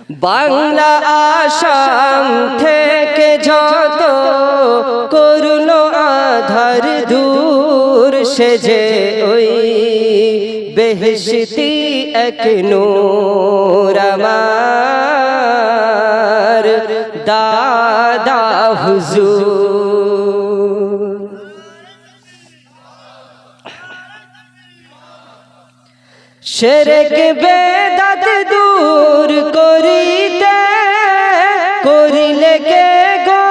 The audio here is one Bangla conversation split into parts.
বাংলা আসাম থেকে যত করুণ আধার দূর সেজে ওই বেহেশতি এক নূর আমার দাদা হুজুর। শিরক বেদাত দূর করিতে করিলে কে গো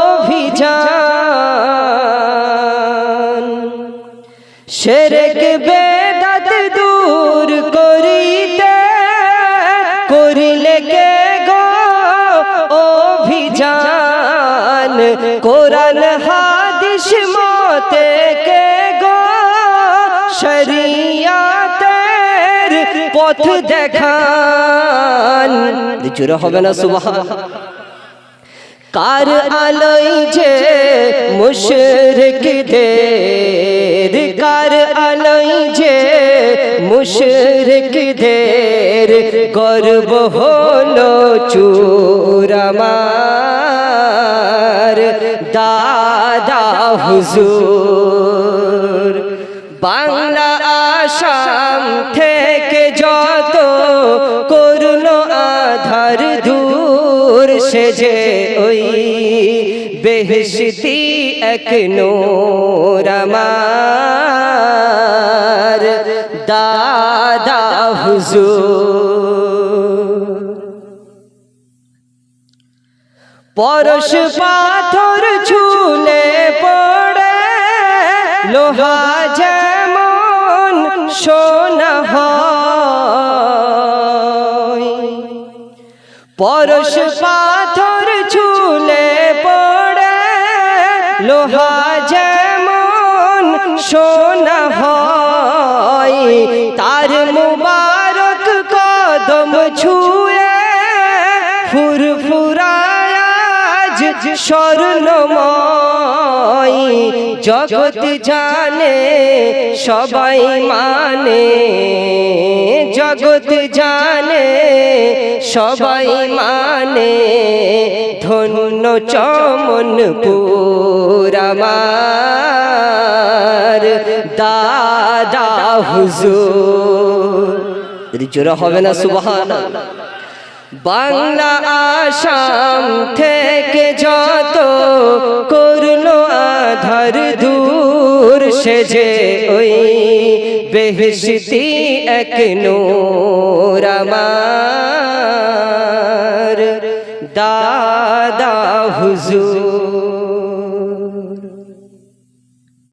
অভিযান। শিরক বেদাত দূর করিতে করিলে কে গো অভিযান। কোরআন হাদিস মতে কে গো শরিয়াতের পথ দেখান। জোরে হবে না সুবহান। কার আলোয় যে মুশরিকদের, কার আলোয় যে মুশরিকদের গর্ব হলো চূর আমার দাদা হুজুর। বাংলা আসাম থেকে যত করুণ আধার দূর সেজে ওই বেহেশতি এক নূর আমার দাদা হুজুর। পরশ পাথর ছুলে পড়ে লোহা যেমন সোনা হয়। পরশ পাথর ছুলে পড়ে লোহা যেমন সোনা হয়। তার মুবারক কদম ছুঁয়ে ফুরফুরায় আজ স্বর্ণময়। জগৎ জানে সবাই মানে, জগৎ জানে সবাই মানে ধন্য চমনপুর আমার দাদা হুজুর। জোরে হবে না সুবহানাল্লাহ। বাংলা আসাম থেকে যত করুণ আধার দূর সেজে ওই বেহেশতি এক নূর আমার দাদা হুজুর।